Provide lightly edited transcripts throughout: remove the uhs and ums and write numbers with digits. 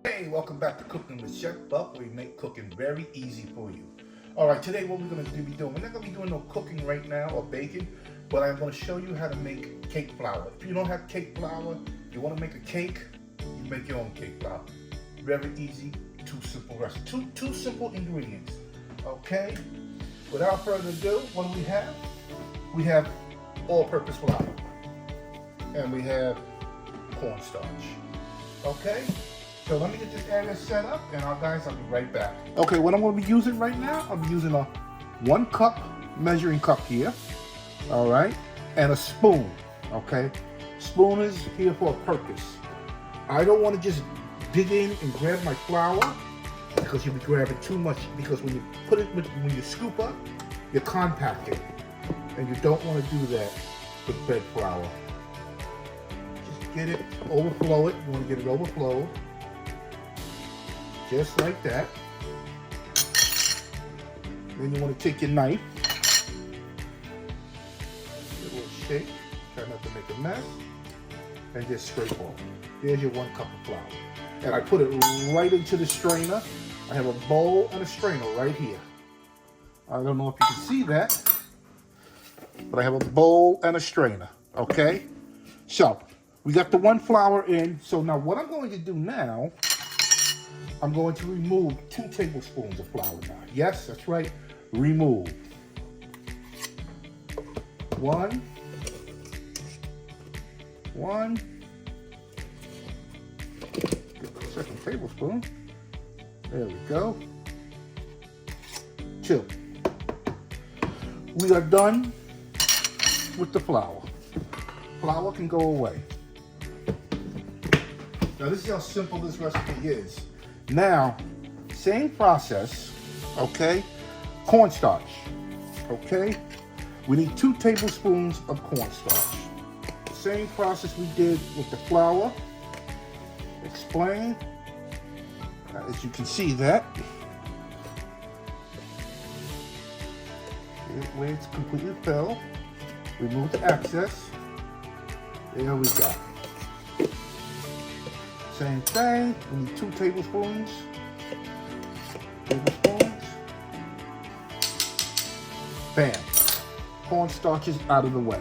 Hey, welcome back to Cooking with Chef Buck, where we make cooking very easy for you. All right, today what we're going to be doing, we're not going to be doing no cooking right now or baking, but I'm going to show you how to make cake flour. If you don't have cake flour, you want to make a cake, you make your own cake flour. Very easy, two simple recipes, two simple ingredients. Okay, without further ado, what do we have? We have all-purpose flour, and we have cornstarch. Okay. So let me get this area set up, and I'll be right back. Okay, what I'm going to be using right now, I'll be using a 1 cup measuring cup here, all right, and a spoon, okay? Spoon is here for a purpose. I don't want to just dig in and grab my flour because you'll be grabbing too much, because when you put it, when you scoop up, you're compacting, and you don't want to do that with bread flour. Just get it, overflow it, you want to get it overflowed. Just like that. Then you want to take your knife, give it a little shake, try not to make a mess, and just scrape off. There's your 1 cup of flour. And I put it right into the strainer. I have a bowl and a strainer right here. I don't know if you can see that, but I have a bowl and a strainer, okay? So, we got the 1 flour in. So now what I'm going to do now, I'm going to remove 2 tablespoons of flour now. Yes, that's right. Remove. 1. Get the second tablespoon. There we go. 2. We are done with the flour. Flour can go away. Now this is how simple this recipe is. Now, same process, okay? Cornstarch, okay? We need 2 tablespoons of cornstarch. Same process we did with the flour. Explain. As you can see that. Where it's completely filled. Remove the excess. There we go. Same thing, we need 2 tablespoons. Bam. Cornstarch is out of the way.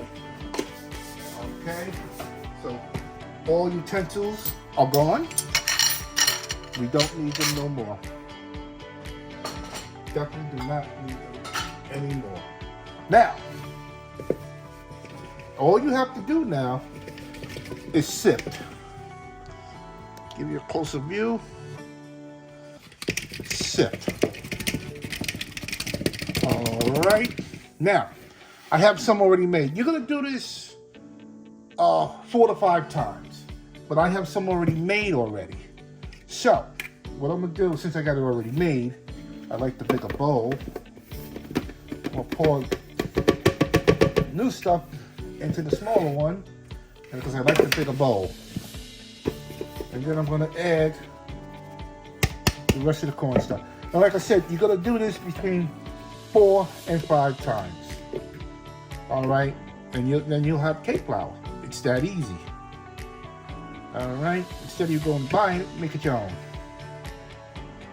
Okay, so all utensils are gone. We don't need them no more. Definitely do not need them anymore. Now, all you have to do now is sift. Give you a closer view. Sift. All right. Now, I have some already made. You're gonna do this 4 to 5 times, but I have some already made already. So, what I'm gonna do, since I got it already made, I like the bigger bowl. I'll pour new stuff into the smaller one, because I like the bigger bowl. And then I'm gonna add the rest of the cornstarch. Now, like I said, you're gonna do this between 4 and 5 times. All right, and then you'll have cake flour. It's that easy. All right, instead of you going and buying it, make it your own.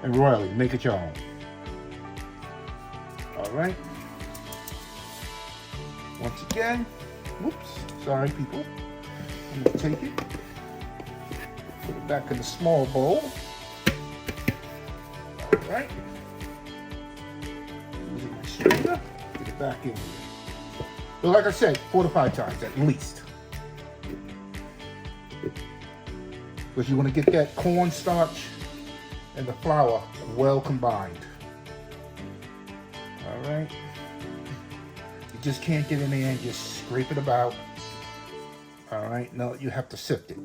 And royally, make it your own. All right. Once again, whoops, sorry people. I'm gonna take it. Put it back in the small bowl. All right. Using my strainer, get it back in here. So like I said, 4 to 5 times at least. Because you want to get that cornstarch and the flour well combined. All right. You just can't get in there and just scrape it about. All right. No, you have to sift it.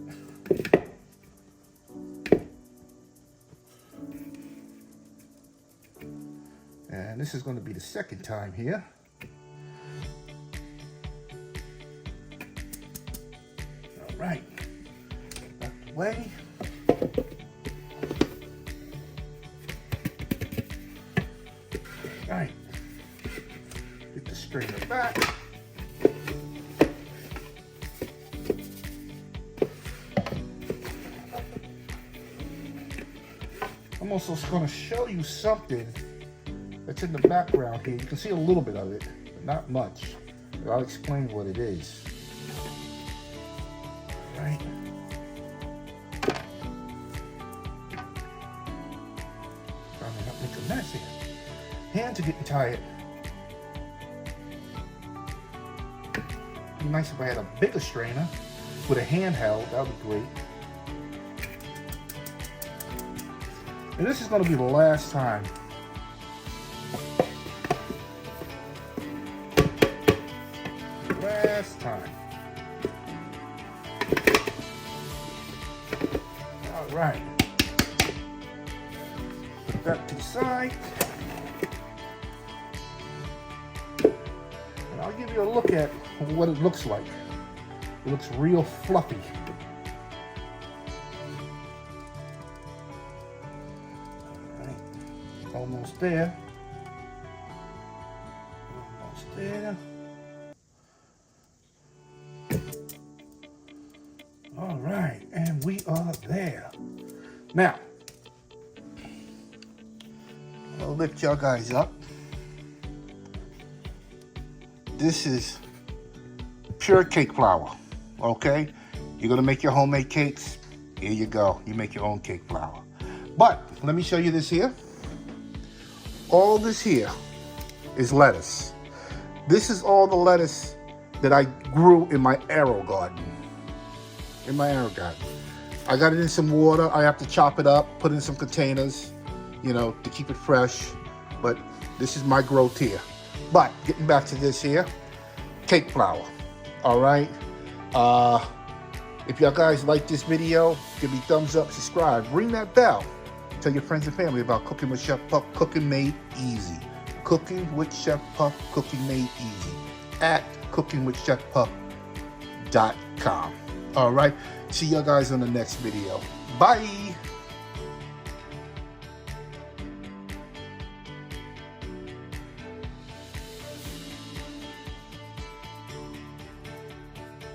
And this is going to be the second time here. All right, out the way. All right, get the strainer back. I'm also going to show you something that's in the background here. You can see a little bit of it, but not much. But I'll explain what it is. All right. Trying to help make a mess here. Hands are getting tired. It'd be nice if I had a bigger strainer with a handheld. That would be great. And this is going to be the last time. Last time. All right. Put that to the side. And I'll give you a look at what it looks like. It looks real fluffy. Almost there. Almost there. All right, and we are there. Now, I'll lift y'all guys up. This is pure cake flour, okay? You're gonna make your homemade cakes. Here you go. You make your own cake flour. But let me show you this here. All this here is lettuce. This is all the lettuce that I grew in my arrow garden. I got it in some water. I have to chop it up, put it in some containers, you know, to keep it fresh. But this is my growth here. But getting back to this here, cake flour. All right. If y'all guys like this video, give me thumbs up, subscribe, ring that bell. Tell your friends and family about Cooking with Chef Puck, Cooking Made Easy. Cooking with Chef Puck, Cooking Made Easy. At cookingwithchefpuck.com. All right. See y'all guys on the next video. Bye.